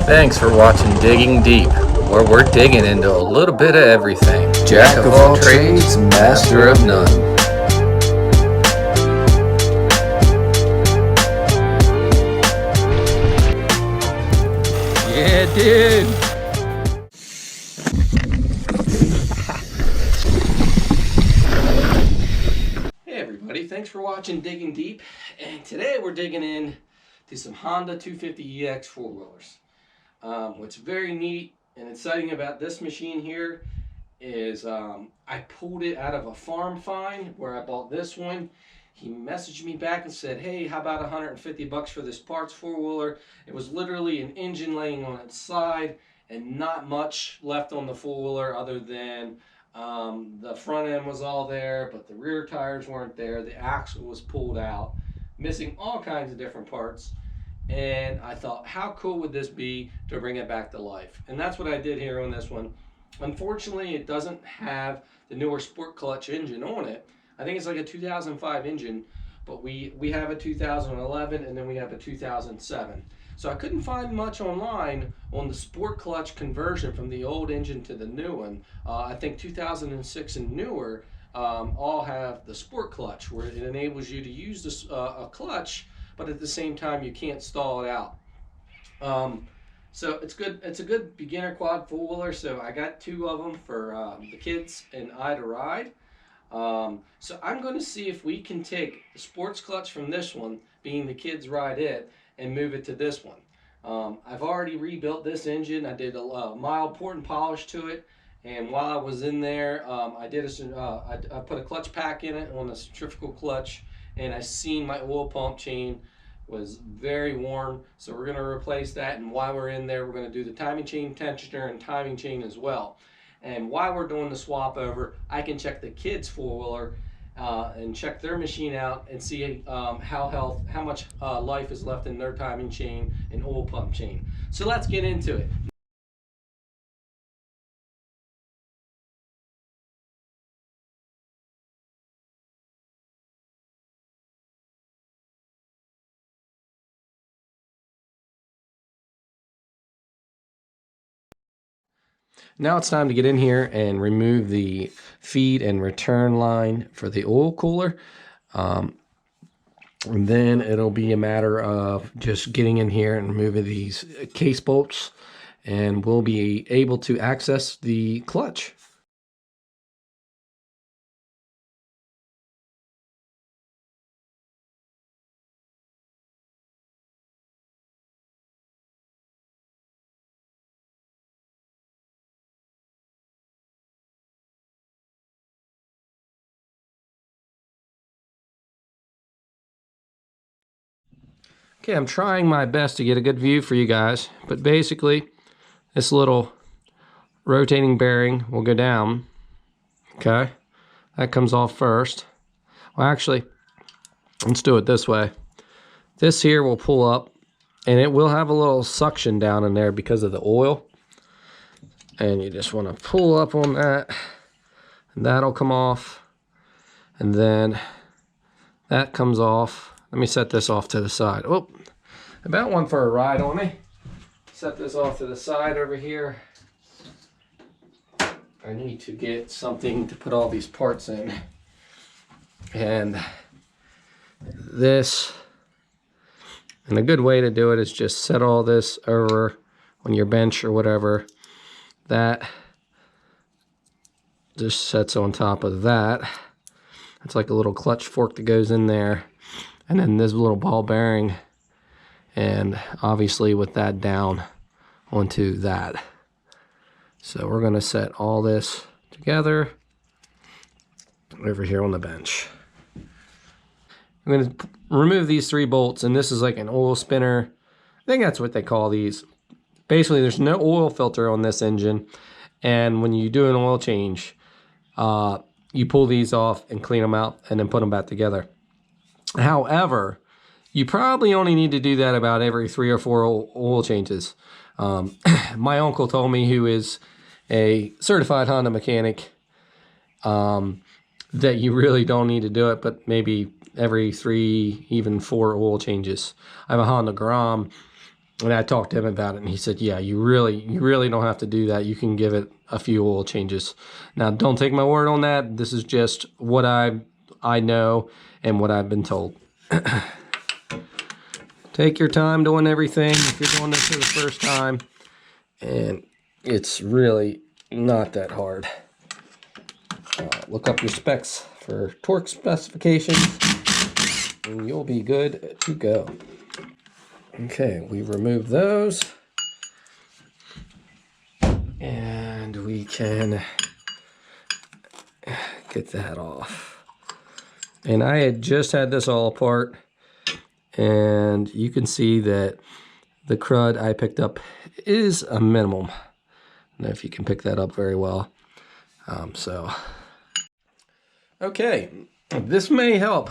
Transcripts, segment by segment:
Thanks for watching Digging Deep, where we're digging into a little bit of everything. Jack of all trades, master of none. Yeah, dude. Hey everybody, thanks for watching Digging Deep. And today we're digging in to some Honda 250EX four-wheelers. What's very neat and exciting about this machine here is I pulled it out of a farm find where I bought this one. He messaged me back and said, hey, how about 150 bucks for this parts four-wheeler? It was literally an engine laying on its side and not much left on the four-wheeler other than the front end was all there, but the rear tires weren't there. The axle was pulled out, missing all kinds of different parts. And I thought, how cool would this be to bring it back to life? And that's what I did here on this one. Unfortunately, it doesn't have the newer sport clutch engine on it. I think it's like a 2005 engine, but we have a 2011 and then we have a 2007. So I couldn't find much online on the sport clutch conversion from the old engine to the new one. I think 2006 and newer all have the sport clutch, where it enables you to use this, a clutch, but at the same time you can't stall it out. So it's good. It's a good beginner quad four-wheeler. So I got two of them for the kids and I to ride. So I'm going to see if we can take the sports clutch from this one, being the kids ride it, and move it to this one. I've already rebuilt this engine. I did a mild port and polish to it, and while I was in there, I put a clutch pack in it on a centrifugal clutch, and I seen my oil pump chain was very warm, so we're going to replace that. And while we're in there, we're going to do the timing chain tensioner and timing chain as well. And while we're doing the swap over, I can check the kids four-wheeler and check their machine out and see how much life is left in their timing chain and oil pump chain. So let's get into it. Now it's time to get in here and remove the feed and return line for the oil cooler. And then it'll be a matter of just getting in here and removing these case bolts, and we'll be able to access the clutch. Okay, I'm trying my best to get a good view for you guys, but basically this little rotating bearing will go down. Okay, that comes off first. Well, actually, let's do it this way. This here will pull up, and it will have a little suction down in there because of the oil. And you just want to pull up on that, and that'll come off. And then that comes off. Let me set this off to the side. Oh, about one for a ride on me. Set this off to the side over here. I need to get something to put all these parts in. And this, and a good way to do it is just set all this over on your bench or whatever. That just sets on top of that. It's like a little clutch fork that goes in there. And then this little ball bearing, and obviously with that down onto that. So we're going to set all this together over here on the bench. I'm going to remove these three bolts, and this is like an oil spinner. I think that's what they call these. Basically, there's no oil filter on this engine, and when you do an oil change, you pull these off and clean them out and then put them back together. However, you probably only need to do that about every 3 or 4 oil changes. My uncle told me, who is a certified Honda mechanic, that you really don't need to do it, but maybe every 3, even 4 oil changes. I have a Honda Grom, And I talked to him about it, and he said, yeah, you really don't have to do that. You can give it a few oil changes. Now, don't take my word on that. This is just what I know and what I've been told. Take your time doing everything if you're doing this for the first time. And it's really not that hard. Look up your specs for torque specifications, and you'll be good to go. Okay, we remove those, and we can get that off. And I had just had this all apart, and you can see that the crud I picked up is a minimum. I don't know if you can pick that up very well. Okay, this may help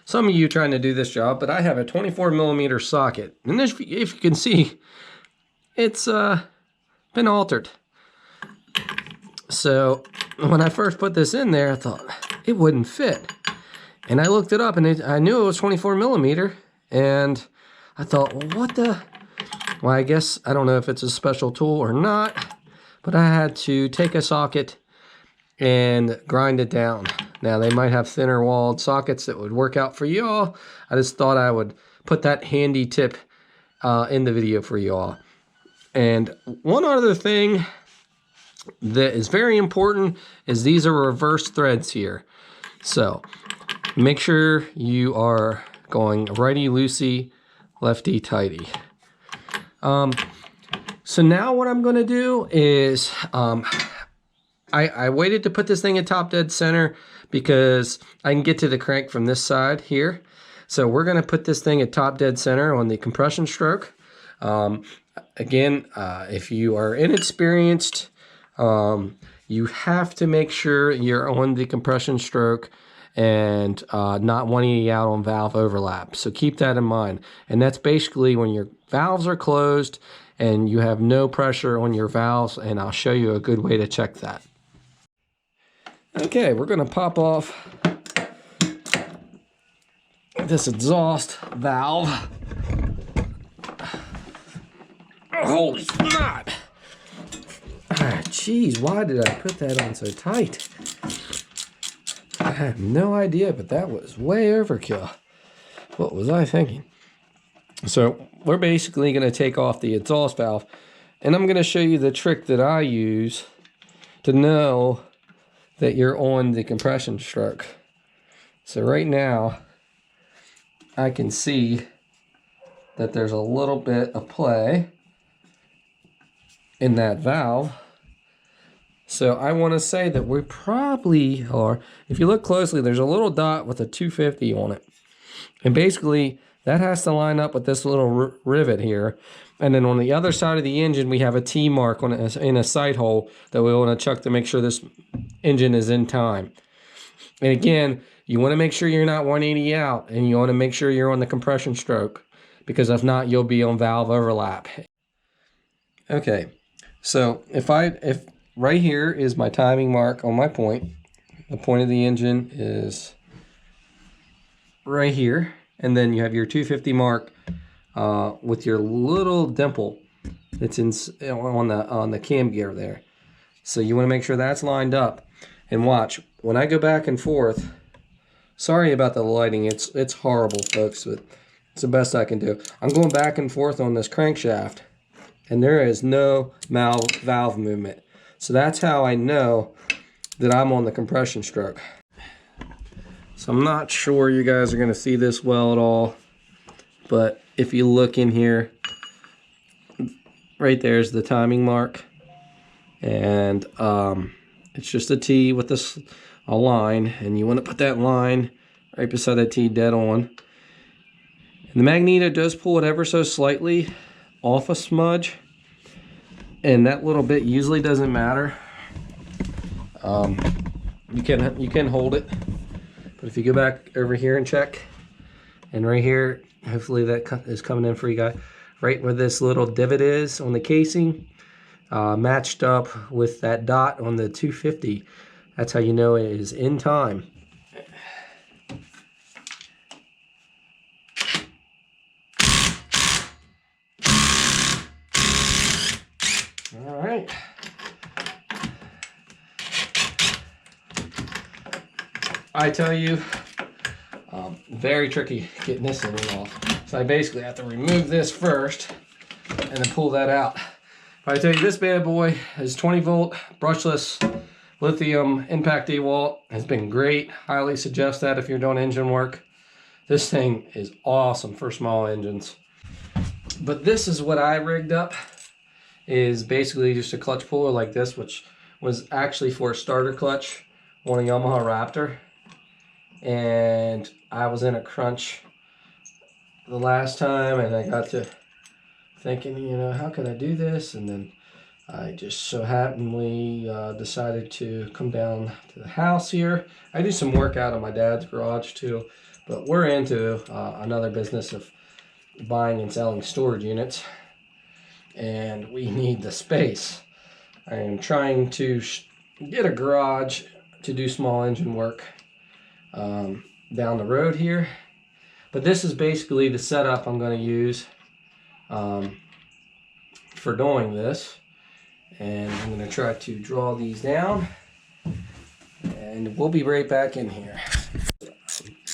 some of you trying to do this job, but I have a 24mm socket, and if you can see, it's been altered. So when I first put this in there, I thought it wouldn't fit, and I looked it up, and I knew it was 24mm, and I thought, well, what the? Well, I guess I don't know if it's a special tool or not, but I had to take a socket and grind it down. Now, they might have thinner walled sockets that would work out for y'all. I just thought I would put that handy tip in the video for y'all. And one other thing that is very important is these are reverse threads here. So make sure you are going righty loosey, lefty tighty. So now what I'm going to do is I waited to put this thing at top dead center because I can get to the crank from this side here. So we're going to put this thing at top dead center on the compression stroke. Again, if you are inexperienced, you have to make sure you're on the compression stroke and not 180 out on valve overlap. So keep that in mind. And that's basically when your valves are closed and you have no pressure on your valves, and I'll show you a good way to check that. Okay, we're going to pop off this exhaust valve. Holy snot! Jeez, why did I put that on so tight? I have no idea, but that was way overkill. What was I thinking? So we're basically going to take off the exhaust valve, and I'm going to show you the trick that I use to know that you're on the compression stroke. So right now, I can see that there's a little bit of play in that valve. So I want to say that we probably are, if you look closely, there's a little dot with a 250 on it. And basically, that has to line up with this little rivet here. And then on the other side of the engine, we have a T mark on in a sight hole that we want to check to make sure this engine is in time. And again, you want to make sure you're not 180 out, and you want to make sure you're on the compression stroke, because if not, you'll be on valve overlap. Okay, so if right here is my timing mark on my point. The point of the engine is right here, and then you have your 250 mark with your little dimple that's on the cam gear there. So you want to make sure that's lined up. And watch, when I go back and forth, sorry about the lighting, it's horrible, folks, but it's the best I can do. I'm going back and forth on this crankshaft, and there is no valve movement. So that's how I know that I'm on the compression stroke. So I'm not sure you guys are going to see this well at all, but if you look in here, right there's the timing mark, and it's just a T with a line, and you want to put that line right beside that T dead on. And the magneto does pull it ever so slightly off a smudge, and that little bit usually doesn't matter. You can hold it, but if you go back over here and check, and right here, hopefully that is coming in for you guys, right where this little divot is on the casing, matched up with that dot on the 250. That's how you know it is in time. All right. I tell you, very tricky getting this thing off. So I basically have to remove this first and then pull that out. But I tell you, this bad boy is 20 volt brushless lithium impact dewalt. Has been great. Highly suggest that if you're doing engine work. This thing is awesome for small engines. But this is what I rigged up, is basically just a clutch puller like this, which was actually for a starter clutch on a Yamaha Raptor. And I was in a crunch the last time, and I got to thinking, you know, how can I do this? And then I just so happenly decided to come down to the house here. I do some work out of my dad's garage too, but we're into another business of buying and selling storage units, and we need the space. I am trying to get a garage to do small engine work down the road here, but this is basically the setup I'm going to use for doing this. And I'm going to try to draw these down, and we'll be right back in here.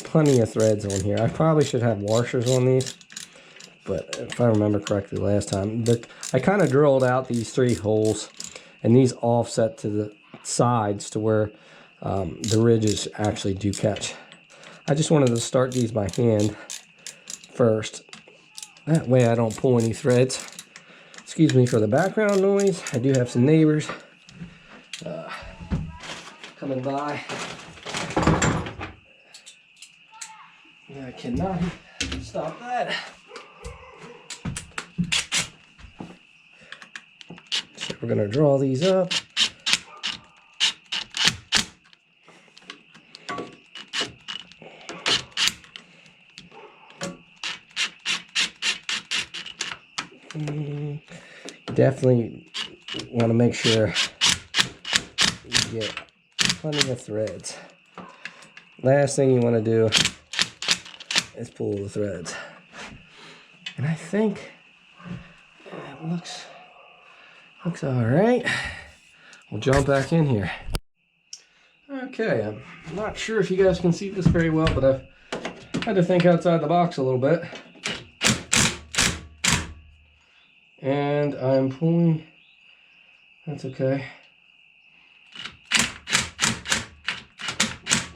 Plenty of threads on here. I probably should have washers on these, but if I remember correctly last time, I kind of drilled out these 3 holes, and these offset to the sides to where the ridges actually do catch. I just wanted to start these by hand first. That way I don't pull any threads. Excuse me for the background noise. I do have some neighbors coming by. I cannot stop that. So we're going to draw these up. Definitely want to make sure you get plenty of threads. Last thing you want to do is pull the threads. And I think it looks all right. We'll jump back in here. Okay, I'm not sure if you guys can see this very well, but I've had to think outside the box a little bit. And I'm pulling, that's okay,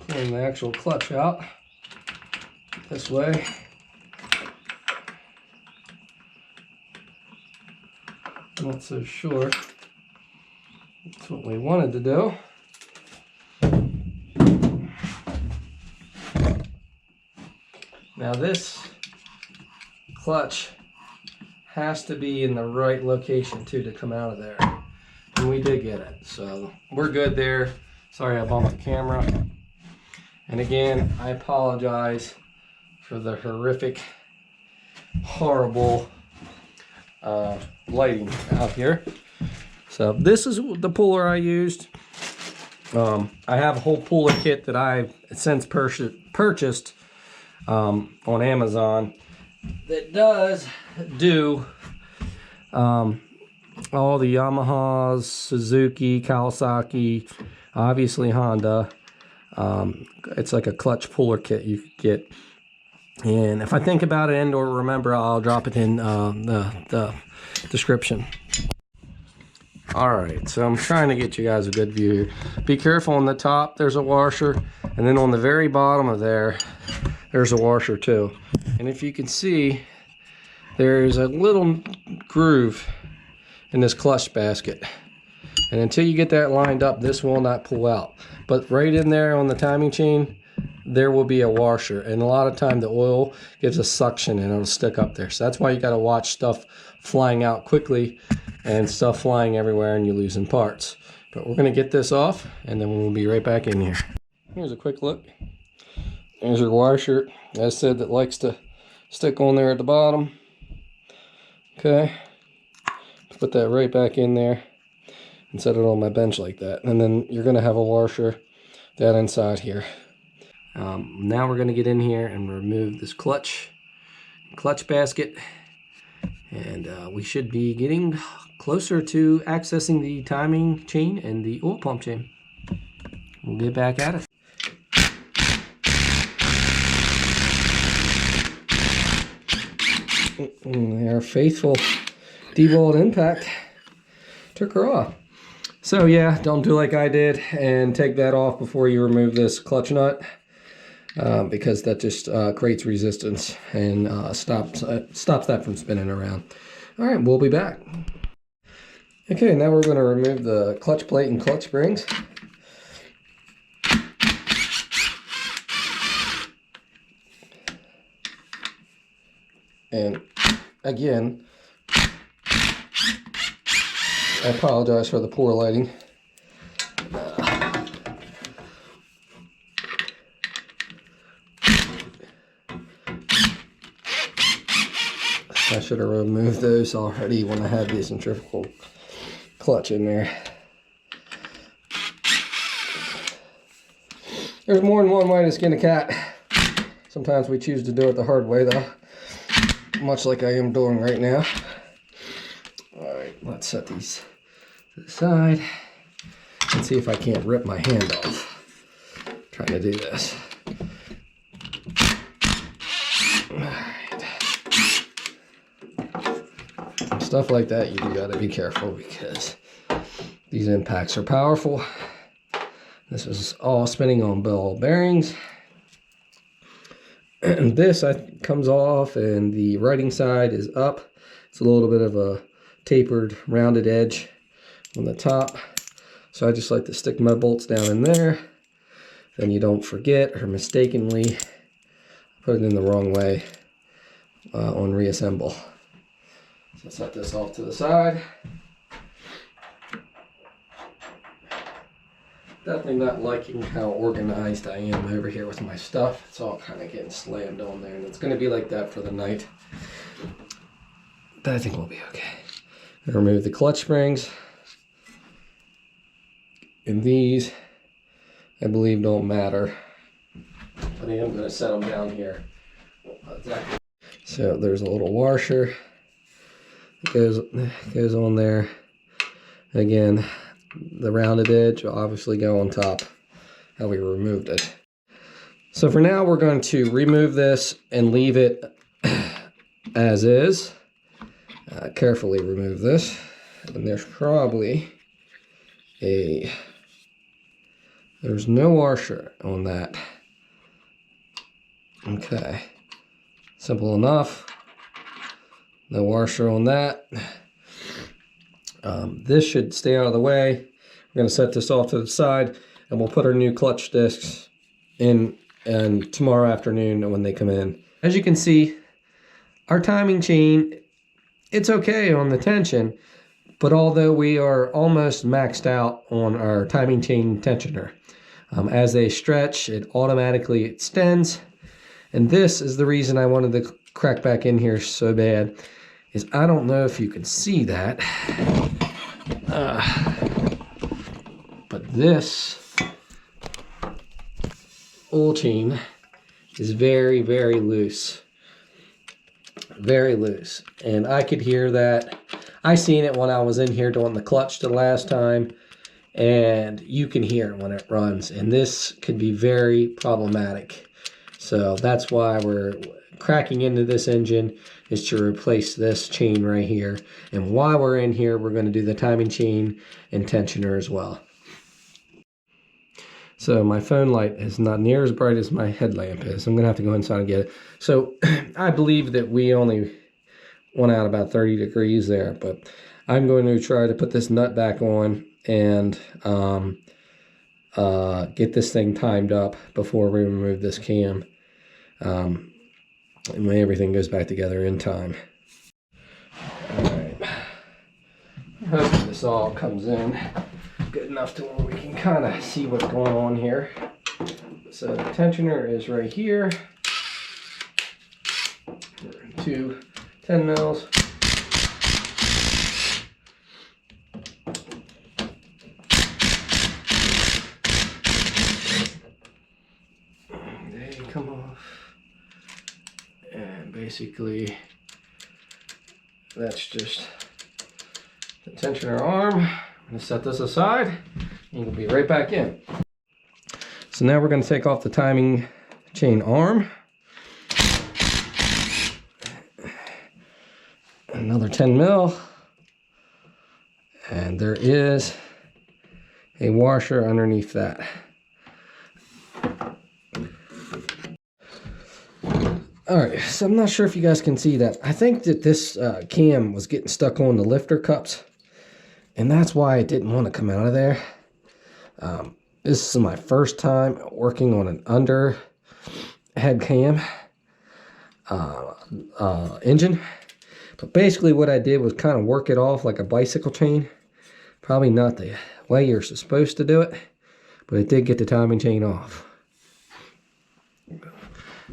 pulling the actual clutch out this way. Not so sure that's what we wanted to do. Now this clutch has to be in the right location too to come out of there, and we did get it, so we're good there. Sorry I bumped the camera, and again I apologize for the horrible lighting out here. So this is the puller I used. I have a whole puller kit that I've since purchased on Amazon that does do all the Yamahas, Suzuki, Kawasaki, obviously Honda. It's like a clutch puller kit you could get, and if I think about it and or remember, I'll drop it in the description. Alright, so I'm trying to get you guys a good view here. Be careful on the top, there's a washer, and then on the very bottom of there's a washer too. And if you can see, there's a little groove in this clutch basket, and until you get that lined up, this will not pull out. But right in there on the timing chain, there will be a washer, and a lot of time the oil gives a suction and it'll stick up there. So that's why you got to watch stuff flying out quickly and stuff flying everywhere and you're losing parts. But we're going to get this off, and then we'll be right back in here. Here's a quick look. There's your washer, as I said, that likes to stick on there at the bottom. Okay, put that right back in there and set it on my bench like that. And then you're going to have a washer that inside here. Now we're going to get in here and remove this clutch basket, And we should be getting closer to accessing the timing chain and the oil pump chain. We'll get back at it. Our faithful D-bolt impact took her off. So yeah, don't do like I did and take that off before you remove this clutch nut, because that just creates resistance and stops that from spinning around. All right, we'll be back. Okay, now we're going to remove the clutch plate and clutch springs. And again, I apologize for the poor lighting. I should have removed those already when I had the centrifugal clutch in there. There's more than one way to skin a cat. Sometimes we choose to do it the hard way though, much like I am doing right now. Alright, let's set these to the side and see if I can't rip my hand off trying to do this. Stuff like that, you do gotta be careful because these impacts are powerful. This is all spinning on ball bearings. And this comes off and the writing side is up. It's a little bit of a tapered, rounded edge on the top. So I just like to stick my bolts down in there. Then you don't forget or mistakenly put it in the wrong way on reassemble. So set this off to the side. Definitely not liking how organized I am over here with my stuff. It's all kind of getting slammed on there, and it's going to be like that for the night. But I think we'll be okay. I'm going to remove the clutch springs. And these, I believe, don't matter. But I am going to set them down here. Exactly. So there's a little washer. It goes on there. Again, the rounded edge will obviously go on top how we removed it. So for now, we're going to remove this and leave it as is. Carefully remove this. And there's probably there's no washer on that. Okay, simple enough. No washer on that. This should stay out of the way. We're going to set this off to the side and we'll put our new clutch discs in and tomorrow afternoon when they come in. As you can see, our timing chain, it's okay on the tension, but although we are almost maxed out on our timing chain tensioner, as they stretch, it automatically extends. And this is the reason I wanted to crack back in here so bad, is I don't know if you can see that, but this oil chain is very, very loose. Very loose. And I could hear that. I seen it when I was in here doing the clutch the last time, and you can hear it when it runs. And this could be very problematic. So that's why we're cracking into this engine, is to replace this chain right here. And while we're in here, we're going to do the timing chain and tensioner as well. So my phone light is not near as bright as my headlamp is. I'm going to have to go inside and get it. So I believe that we only went out about 30 degrees there, but I'm going to try to put this nut back on and get this thing timed up before we remove this cam. And when everything goes back together in time. Alright. I hope this all comes in good enough to where we can kind of see what's going on here. So the tensioner is right here. 2 10 mils. They come off. And basically that's just the tensioner arm. I'm going to set this aside and we'll be right back in. So now we're going to take off the timing chain arm. Another 10 mil. And there is a washer underneath that. Alright, so I'm not sure if you guys can see that. I think that this cam was getting stuck on the lifter cups, and that's why it didn't want to come out of there. This is my first time working on an under head cam engine. But basically what I did was kind of work it off like a bicycle chain. Probably not the way you're supposed to do it, but it did get the timing chain off.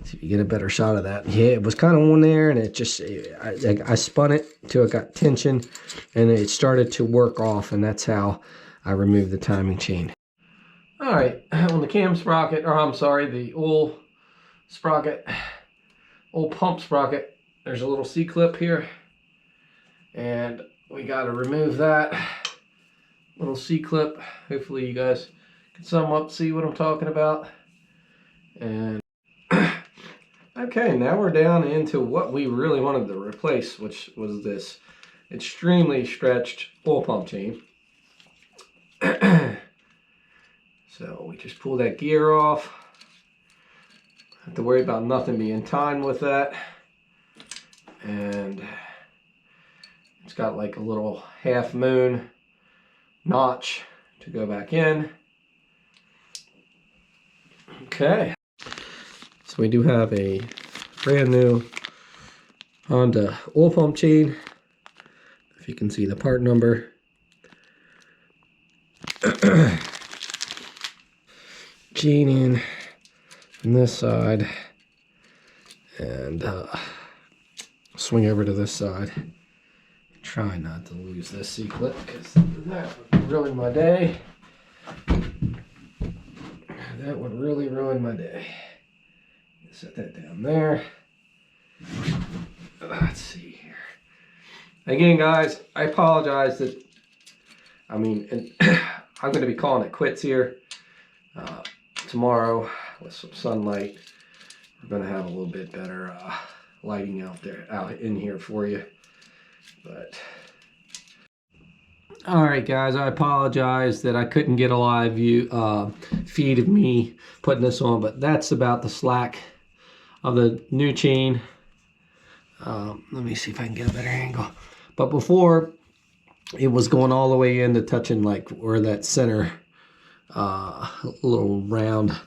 See if you get a better shot of that. Yeah, it was kind of on there, and it just, I spun it until it got tension, and it started to work off, and that's how I removed the timing chain. All right, on the cam sprocket, or I'm sorry, the oil sprocket, oil pump sprocket, there's a little C-clip here, and we got to remove that little C-clip. Hopefully you guys can sum up, see what I'm talking about. And okay, now we're down into what we really wanted to replace, which was this extremely stretched oil pump chain. So we just pull that gear off. Have to worry about nothing being timed with that. And it's got like a little half moon notch to go back in. Okay. So we do have a brand new Honda oil pump chain. If you can see the part number. Chain in from this side and swing over to this side. Try not to lose this C-clip because that would ruin my day. That would really ruin my day. Set that down there. Let's see here. Again, guys, I apologize that, I'm going to be calling it quits here. Tomorrow, with some sunlight, we're going to have a little bit better lighting out in here for you. But all right, guys, I apologize that I couldn't get a live view feed of me putting this on, but that's about the slack of the new chain. Let me see if I can get a better angle. But before, it was going all the way into touching like where that center little round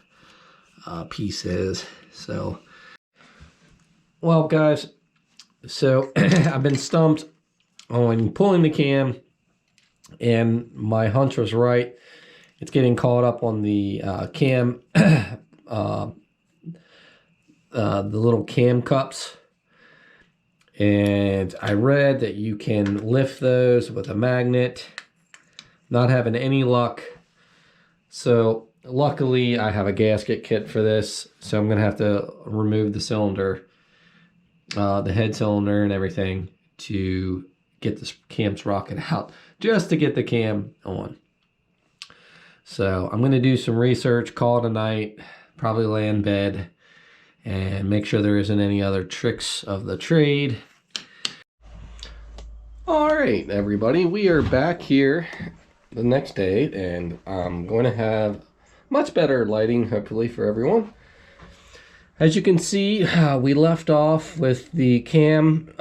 piece is. So, well, guys, so I've been stumped on pulling the cam, and my hunch was right. It's getting caught up on the cam, the little cam cups. And I read that you can lift those with a magnet. Not having any luck. So luckily I have a gasket kit for this. So I'm going to have to remove the cylinder, the head cylinder and everything to get this cam sprocket out, just to get the cam on. So I'm going to do some research, call it a night, probably lay in bed, and make sure there isn't any other tricks of the trade. All right, everybody, we are back here the next day, and I'm going to have much better lighting, hopefully, for everyone. As you can see, we left off with the cam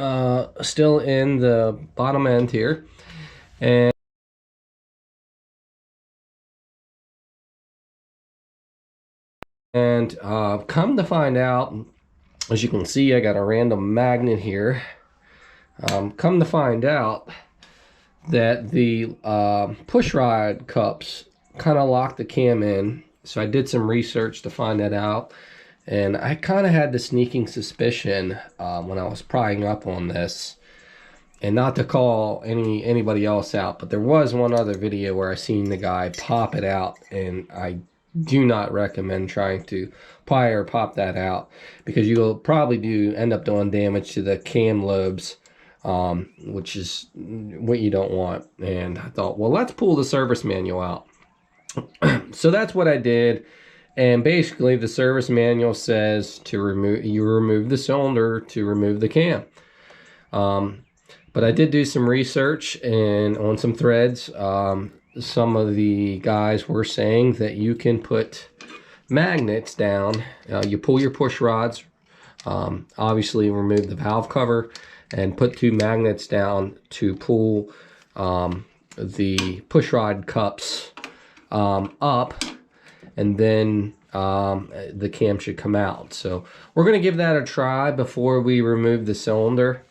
still in the bottom end here, and come to find out, as you can see, I got a random magnet here. Come to find out that the push rod cups kind of lock the cam in. So I did some research to find that out, and I kind of had the sneaking suspicion when I was prying up on this, and not to call anybody else out, but there was one other video where I seen the guy pop it out, and I do not recommend trying to pry or pop that out, because you'll probably end up doing damage to the cam lobes which is what you don't want. And I thought, well, let's pull the service manual out. So that's what I did. And basically the service manual says to remove the cylinder to remove the cam. But I did do some research and on some threads, some of the guys were saying that you can put magnets down. You pull your push rods, obviously remove the valve cover, and put 2 magnets down to pull the push rod cups up, and then the cam should come out. So we're going to give that a try before we remove the cylinder.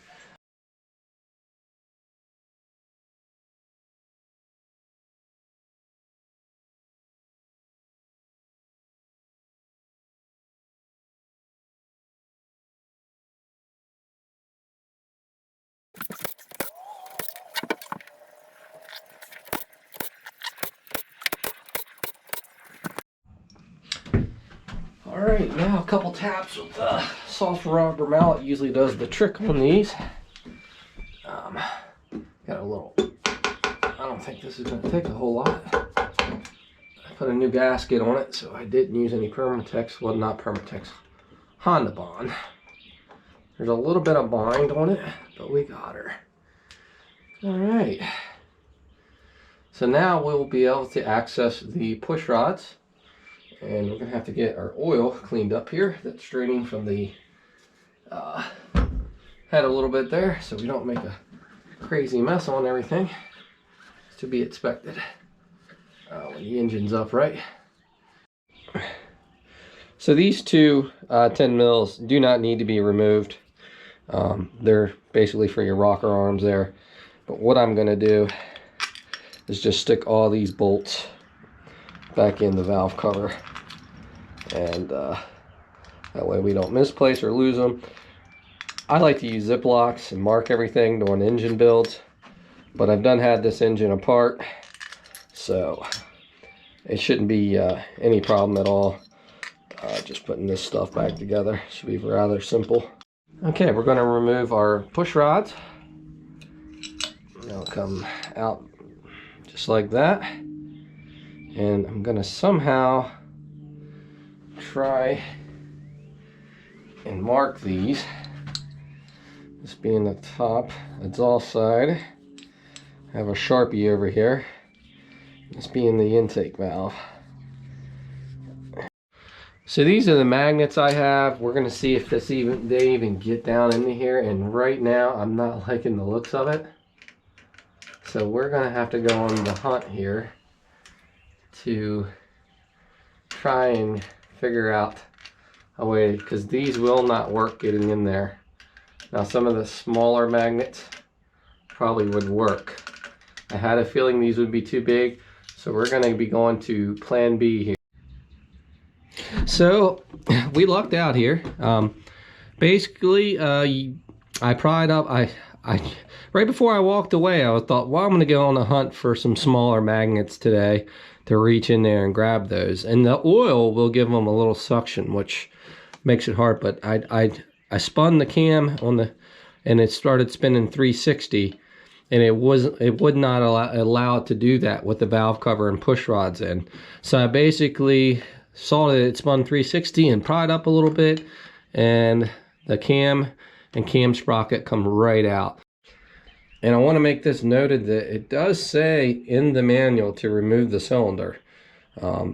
Alright, now a couple taps with the soft rubber mallet usually does the trick on these. Got a little, I don't think this is going to take a whole lot. I put a new gasket on it, so I didn't use any Permatex, well, not Permatex, Honda Bond. There's a little bit of bind on it, but we got her. Alright, so now we'll be able to access the push rods. And we're going to have to get our oil cleaned up here. That's draining from the head a little bit there, so we don't make a crazy mess on everything. It's to be expected when the engine's up, right? So these 2 10 mils do not need to be removed. They're basically for your rocker arms there. But what I'm going to do is just stick all these bolts back in the valve cover, and that way we don't misplace or lose them. I like to use Ziplocs and mark everything during engine builds, but I've had this engine apart, so it shouldn't be any problem at all. Just putting this stuff back together should be rather simple. Okay, we're going to remove our push rods. They'll come out just like that. And I'm going to somehow try and mark these. This being the top exhaust side. I have a Sharpie over here. This being the intake valve. So these are the magnets I have. We're going to see if they even get down into here. And right now I'm not liking the looks of it. So we're going to have to go on the hunt here to try and figure out a way, because these will not work getting in there. Now some of the smaller magnets probably would work. I had a feeling these would be too big, so we're going to be going to plan B here. So we lucked out here. Basically I pried up, I right before I walked away, I thought, well, I'm going to go on a hunt for some smaller magnets today to reach in there and grab those. And the oil will give them a little suction, which makes it hard. But I spun the cam on the, and it started spinning 360, and it would not allow it to do that with the valve cover and push rods in. So I basically saw that it spun 360 and pried up a little bit, and the cam and cam sprocket come right out. And I want to make this noted that it does say in the manual to remove the cylinder.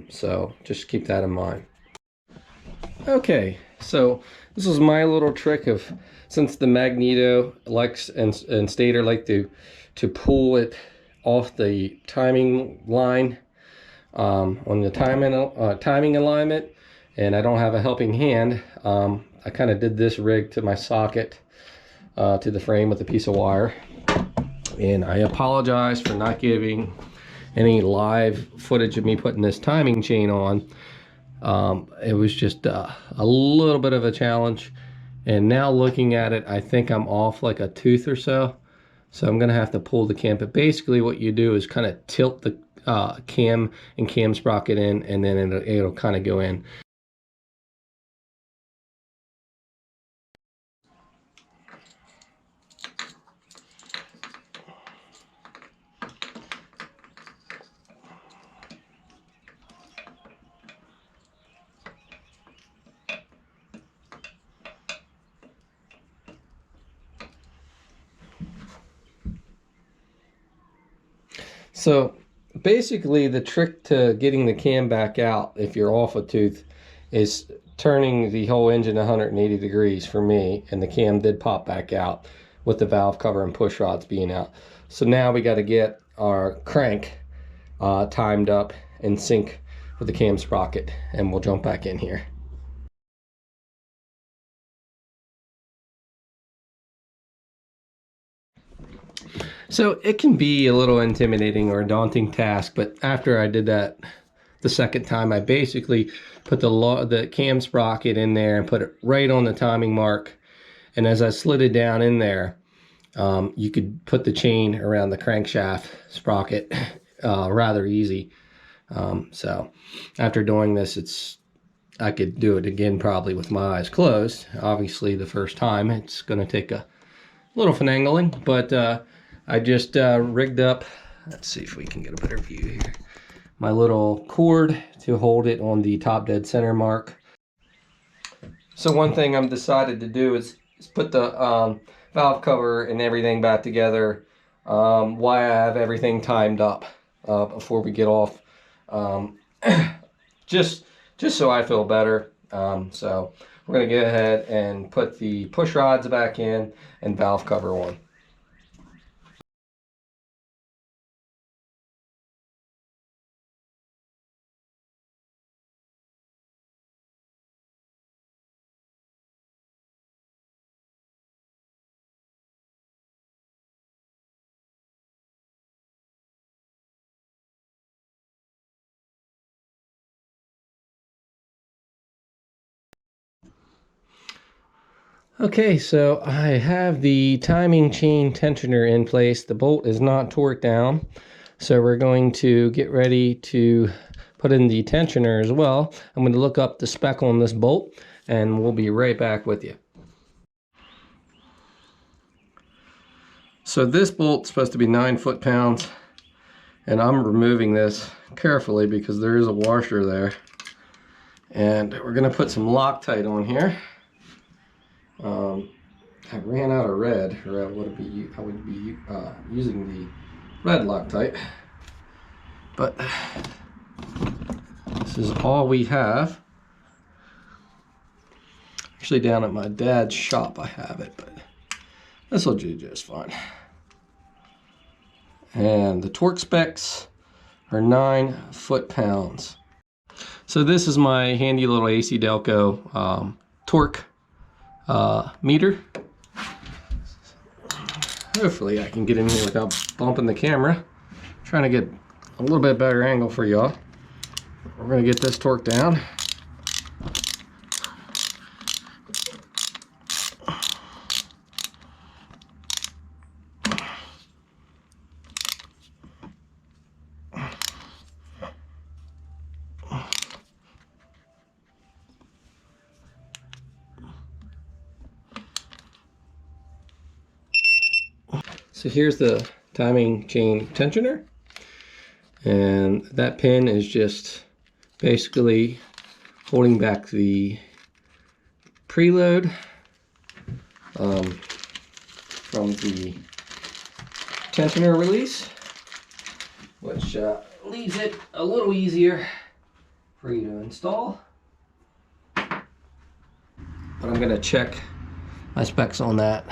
So just keep that in mind. Okay, so this is my little trick of, since the magneto likes and stator like to pull it off the timing line on the timing alignment, and I don't have a helping hand, I kind of did this rig to my socket to the frame with a piece of wire. And I apologize for not giving any live footage of me putting this timing chain on. It was just a little bit of a challenge, and now looking at it, I think I'm off like a tooth or so, so I'm gonna have to pull the cam. But basically what you do is kind of tilt the cam and cam sprocket in, and then it'll kind of go in. So basically the trick to getting the cam back out if you're off a tooth is turning the whole engine 180 degrees for me, and the cam did pop back out with the valve cover and push rods being out. So now we got to get our crank timed up in sync with the cam sprocket, and we'll jump back in here. So it can be a little intimidating or a daunting task, but after I did that the second time, I basically put the cam sprocket in there and put it right on the timing mark. And as I slid it down in there, you could put the chain around the crankshaft sprocket rather easy. So after doing this, I could do it again probably with my eyes closed. Obviously the first time it's going to take a little finagling, but I just rigged up, let's see if we can get a better view here, my little cord to hold it on the top dead center mark. So one thing I've decided to do is put the valve cover and everything back together while I have everything timed up before we get off, just so I feel better. So we're going to go ahead and put the push rods back in and valve cover on. Okay, so I have the timing chain tensioner in place. The bolt is not torqued down, so we're going to get ready to put in the tensioner as well. I'm going to look up the spec on this bolt, and we'll be right back with you. So this bolt's supposed to be 9 foot-pounds, and I'm removing this carefully because there is a washer there. And we're going to put some Loctite on here. I ran out of red, or I would be using the red Loctite, but this is all we have. Actually, down at my dad's shop I have it, but this will do just fine. And the torque specs are 9 foot-pounds. So this is my handy little AC Delco torque meter. Hopefully I can get in here without bumping the camera. I'm trying to get a little bit better angle for y'all. We're going to get this torque down. So here's the timing chain tensioner, and that pin is just basically holding back the preload from the tensioner release, which leaves it a little easier for you to install. But I'm going to check my specs on that.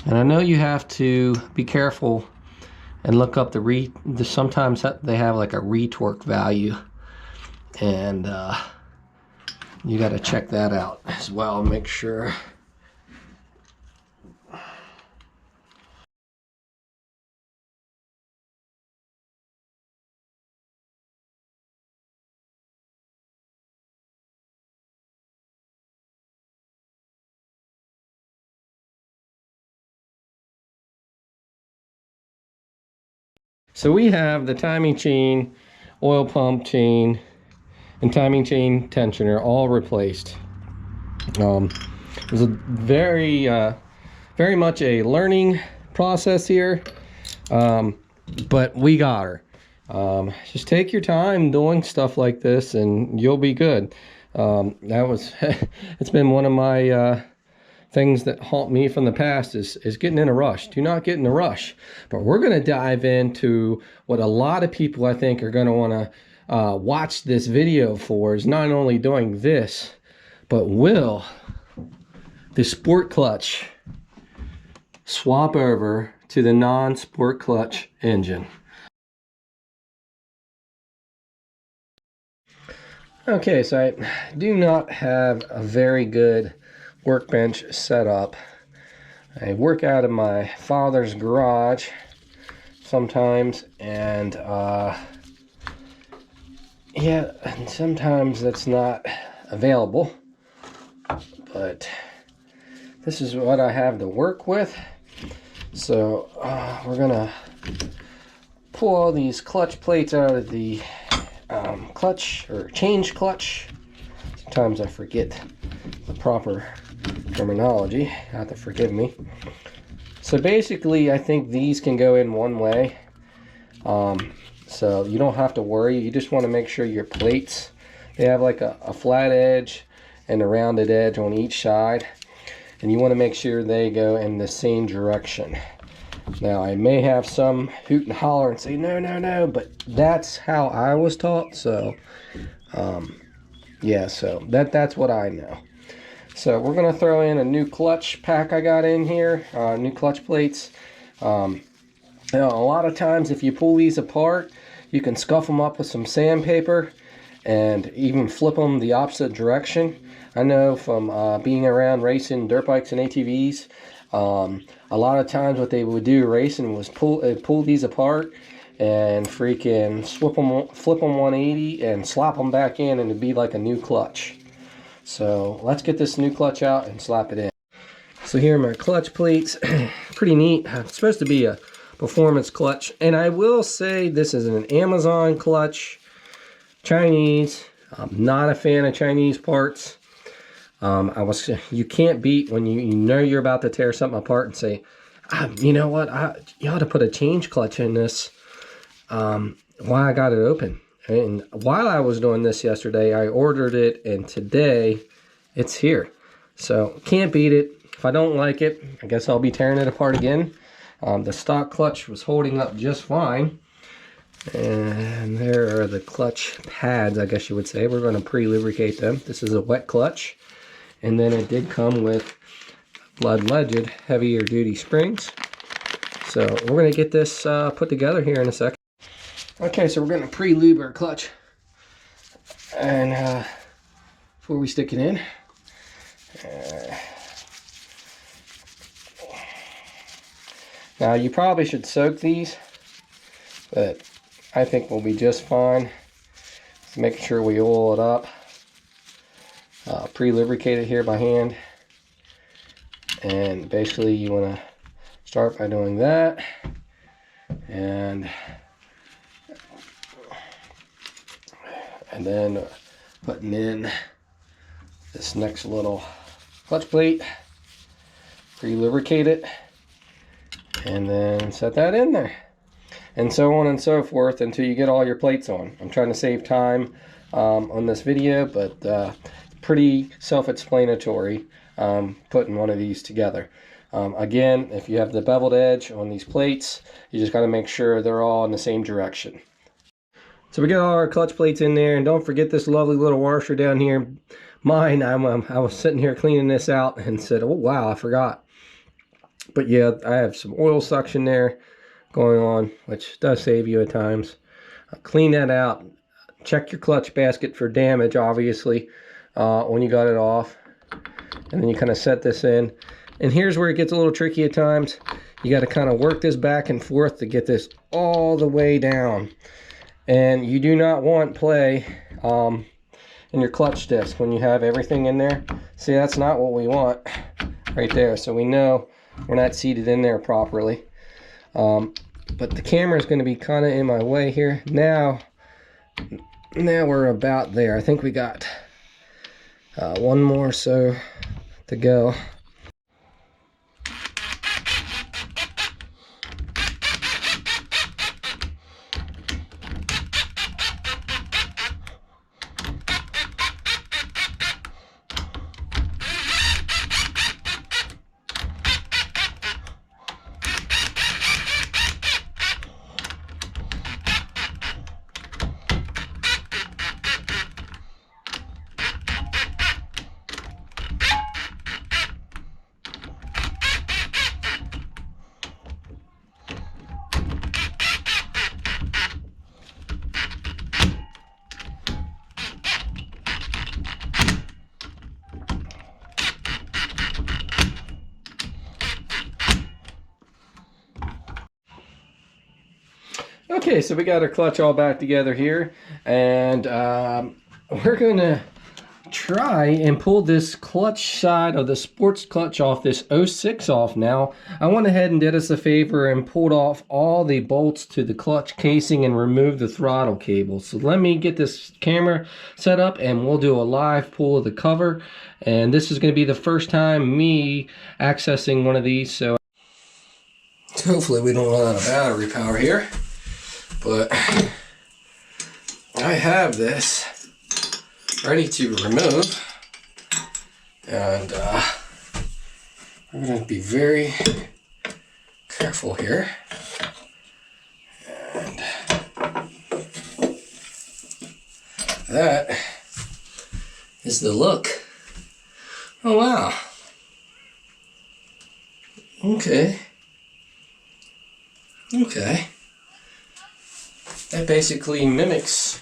And I know you have to be careful and look up sometimes they have like a retorque value, and you got to check that out as well, make sure. So we have the timing chain, oil pump chain, and timing chain tensioner all replaced. It was a very much a learning process here, but we got her. Just take your time doing stuff like this and you'll be good. It's been one of my things that haunt me from the past is getting in a rush. Do not get in a rush. But we're going to dive into what a lot of people I think are going to want to watch this video for, is not only doing this, but will the sport clutch swap over to the non-sport clutch engine. Okay, so I do not have a very good workbench set up. I work out of my father's garage sometimes, and yeah, and sometimes that's not available, but this is what I have to work with. So we're gonna pull all these clutch plates out of the clutch, or change clutch. Sometimes I forget the proper terminology. You have to forgive me. So basically, I think these can go in one way. So you don't have to worry. You just want to make sure your plates, they have like a flat edge and a rounded edge on each side. And you want to make sure they go in the same direction. Now, I may have some hoot and holler and say, no, no, no, but that's how I was taught. So, yeah, so that's what I know. So we're going to throw in a new clutch pack I got in here, new clutch plates. You know, a lot of times if you pull these apart, you can scuff them up with some sandpaper and even flip them the opposite direction. I know from being around racing dirt bikes and ATVs, a lot of times what they would do racing was pull these apart and freaking flip them 180 and slap them back in, and it'd be like a new clutch. So let's get this new clutch out and slap it in. So here are my clutch plates. Pretty neat. It's supposed to be a performance clutch, and I will say this is an Amazon clutch, Chinese. I'm not a fan of Chinese parts. You can't beat when you know you're about to tear something apart and say, you know what, you ought to put a change clutch in this. Why I got it open. And while I was doing this yesterday, I ordered it, and today it's here. So can't beat it. If I don't like it, I guess I'll be tearing it apart again. The stock clutch was holding up just fine. And there are the clutch pads, I guess you would say. We're going to pre-lubricate them. This is a wet clutch. And then it did come with alleged heavier duty springs. So we're going to get this put together here in a second. Okay, so we're going to pre-lube our clutch. And before we stick it in, now you probably should soak these, but I think we'll be just fine. Just making sure we oil it up. Pre-lubricate it here by hand, and basically you want to start by doing that, and then putting in this next little clutch plate, pre-lubricate it, and then set that in there, and so on and so forth until you get all your plates on. I'm trying to save time on this video, but pretty self-explanatory putting one of these together. Again, if you have the beveled edge on these plates, you just got to make sure they're all in the same direction. So we got all our clutch plates in there, and don't forget this lovely little washer down here. Mine, I was sitting here cleaning this out and said, oh wow, I forgot. But yeah, I have some oil suction there going on, which does save you at times. Clean that out. Check your clutch basket for damage, obviously, when you got it off. And then you kind of set this in. And here's where it gets a little tricky at times. You got to kind of work this back and forth to get this all the way down. And you do not want play in your clutch disc when you have everything in there. See, that's not what we want right there. So we know we're not seated in there properly. But the camera is going to be kind of in my way here. Now we're about there. I think we got one more so to go. Okay, so we got our clutch all back together here, and we're gonna try and pull this clutch side of the sports clutch off, this 06 off now. I went ahead and did us a favor and pulled off all the bolts to the clutch casing and removed the throttle cable. So let me get this camera set up and we'll do a live pull of the cover. And this is going to be the first time me accessing one of these, so hopefully we don't run out of battery power here. But I have this ready to remove, and we're going to be very careful here. And that is the look. Oh wow. Okay. That basically mimics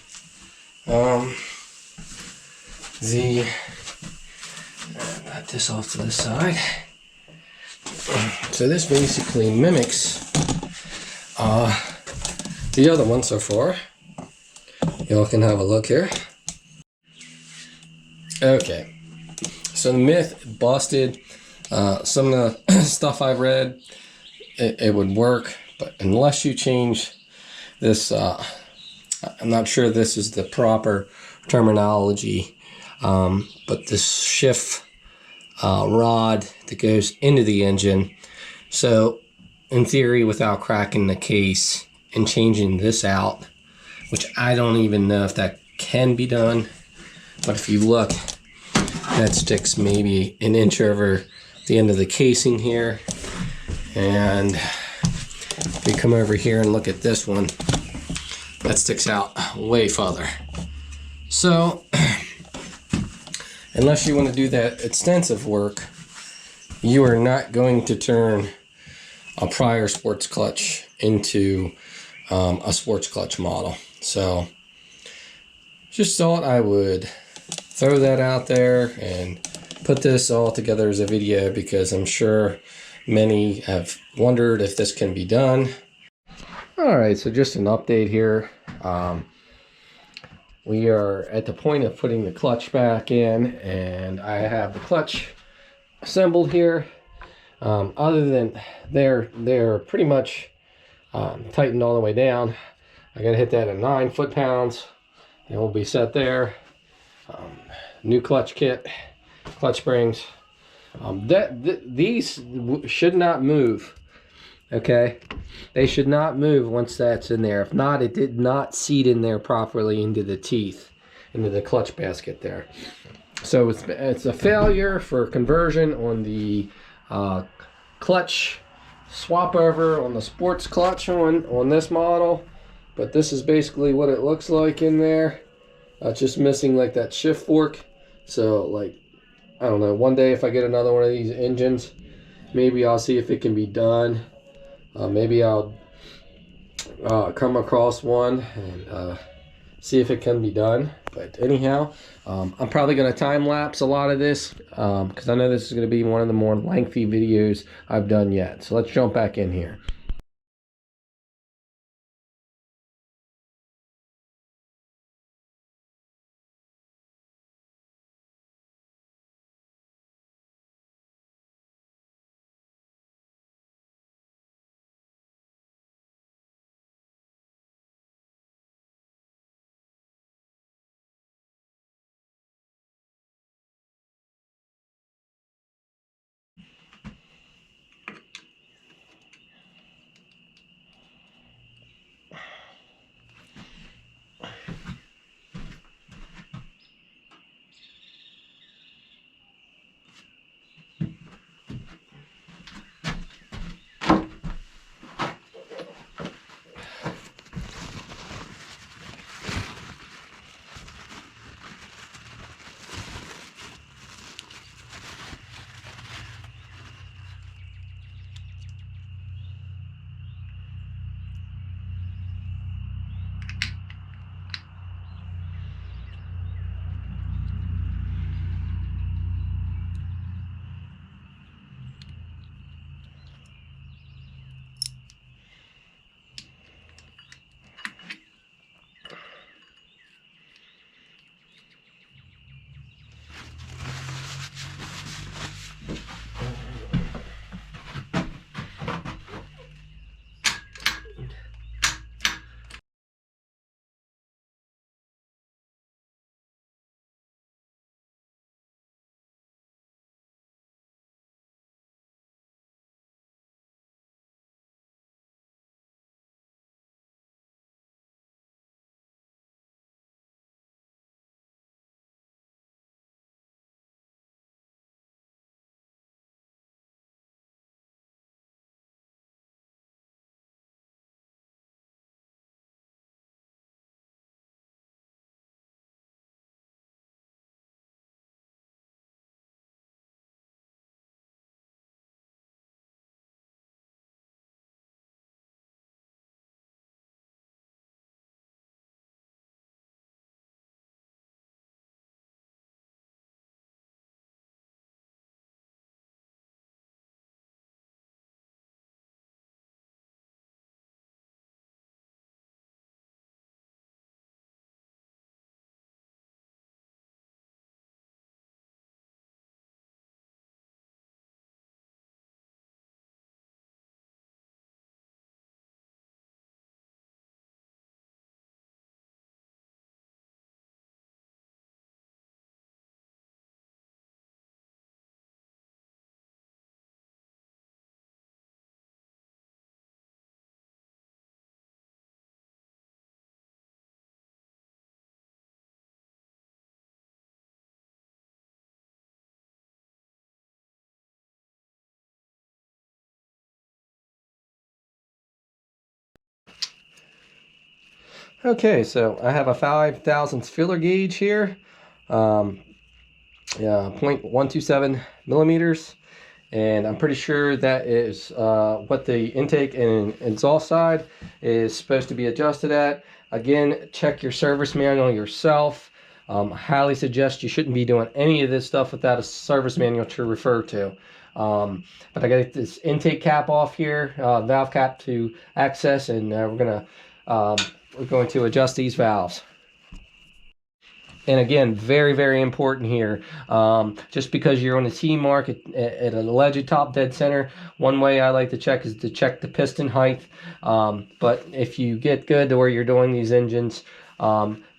the put this off to the side. So this basically mimics the other one so far. Y'all can have a look here. Okay, so the myth busted. Some of the stuff I've read, it would work, but unless you change this, I'm not sure this is the proper terminology, but this shift rod that goes into the engine. So in theory, without cracking the case and changing this out, which I don't even know if that can be done, but if you look, that sticks maybe an inch over the end of the casing here. And if you come over here and look at this one, that sticks out way farther. So unless you want to do that extensive work, you are not going to turn a prior sports clutch into a sports clutch model. So just thought I would throw that out there and put this all together as a video, because I'm sure many have wondered if this can be done. Alright, so just an update here. We are at the point of putting the clutch back in, and I have the clutch assembled here. Other than they're pretty much tightened all the way down. I gotta hit that at 9 foot-pounds, and we'll be set there. New clutch kit, clutch springs. These should not move. Okay, they should not move once that's in there. If not, it did not seat in there properly into the teeth, into the clutch basket there. So it's a failure for conversion on the clutch swap over on the sports clutch on this model. But this is basically what it looks like in there. Just missing like that shift fork. So like, I don't know, one day if I get another one of these engines, maybe I'll see if it can be done. Maybe I'll come across one and see if it can be done. But anyhow, I'm probably going to time lapse a lot of this because I know this is going to be one of the more lengthy videos I've done yet. So let's jump back in here. Okay, so I have a 5 thousandths filler gauge here, 0.127 millimeters, and I'm pretty sure that is what the intake and exhaust side is supposed to be adjusted at. Again, check your service manual yourself. I highly suggest you shouldn't be doing any of this stuff without a service manual to refer to. But I got this intake cap off here, valve cap to access, and we're going to adjust these valves. And again, very, very important here. Just because you're on the T mark at an alleged top dead center, one way I like to check is to check the piston height. But if you get good to where you're doing these engines,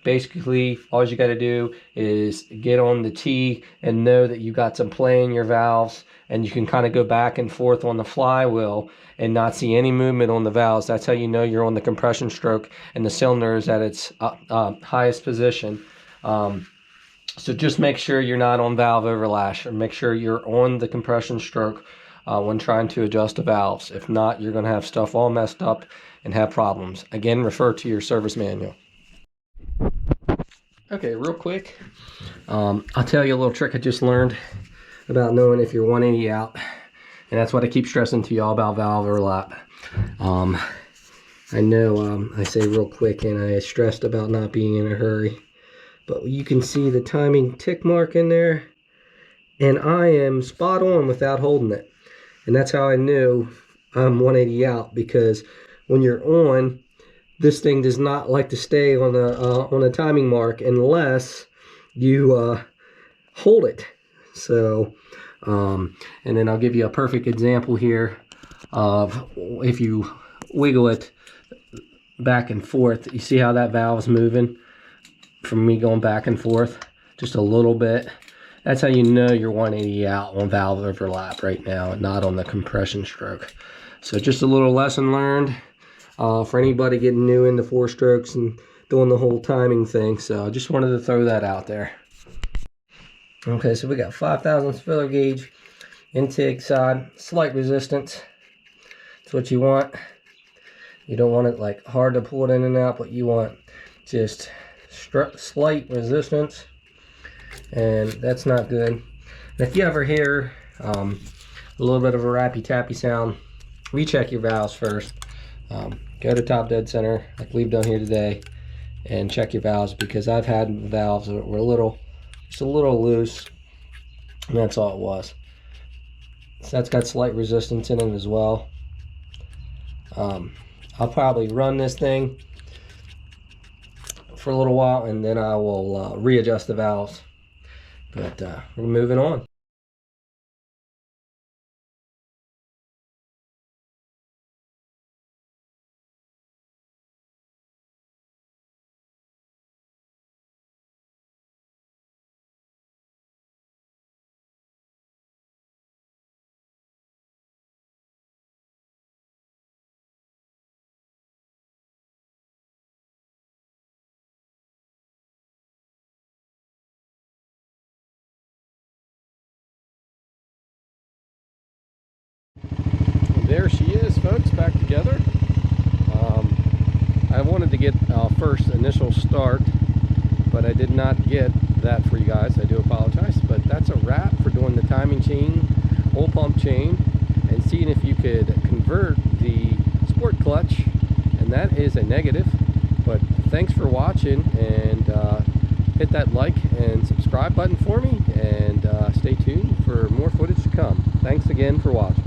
basically all you got to do is get on the T and know that you got some play in your valves, and you can kind of go back and forth on the flywheel and not see any movement on the valves. That's how you know you're on the compression stroke and the cylinder is at its highest position. So just make sure you're not on valve overlash, or make sure you're on the compression stroke when trying to adjust the valves. If not, you're going to have stuff all messed up and have problems. Again, refer to your service manual. Okay, real quick, I'll tell you a little trick I just learned about knowing if you're 180 out, and that's what I keep stressing to y'all about valve overlap. I know I say real quick and I stressed about not being in a hurry, but you can see the timing tick mark in there, and I am spot on without holding it. And that's how I knew I'm 180 out, because when you're on, this thing does not like to stay on a timing mark unless you hold it. So, and then I'll give you a perfect example here of if you wiggle it back and forth. You see how that valve's moving from me going back and forth just a little bit? That's how you know you're 180 out on valve overlap right now, and not on the compression stroke. So just a little lesson learned for anybody getting new into 4-strokes and doing the whole timing thing. So I just wanted to throw that out there. Okay, so we got 5 thousandths filler gauge, intake side, slight resistance. That's what you want. You don't want it like hard to pull it in and out, but you want just slight resistance, and that's not good. And if you ever hear a little bit of a rappy tappy sound, recheck your valves first. Go to top dead center like we've done here today and check your valves, because I've had valves that were just a little loose, and that's all it was. So that's got slight resistance in it as well. I'll probably run this thing for a little while, and then I will readjust the valves. But we're moving on. There she is, folks, back together. I wanted to get first initial start, but I did not get that for you guys. I do apologize, but that's a wrap for doing the timing chain, oil pump chain, and seeing if you could convert the sport clutch, and that is a negative. But thanks for watching, and hit that like and subscribe button for me, and stay tuned for more footage to come. Thanks again for watching.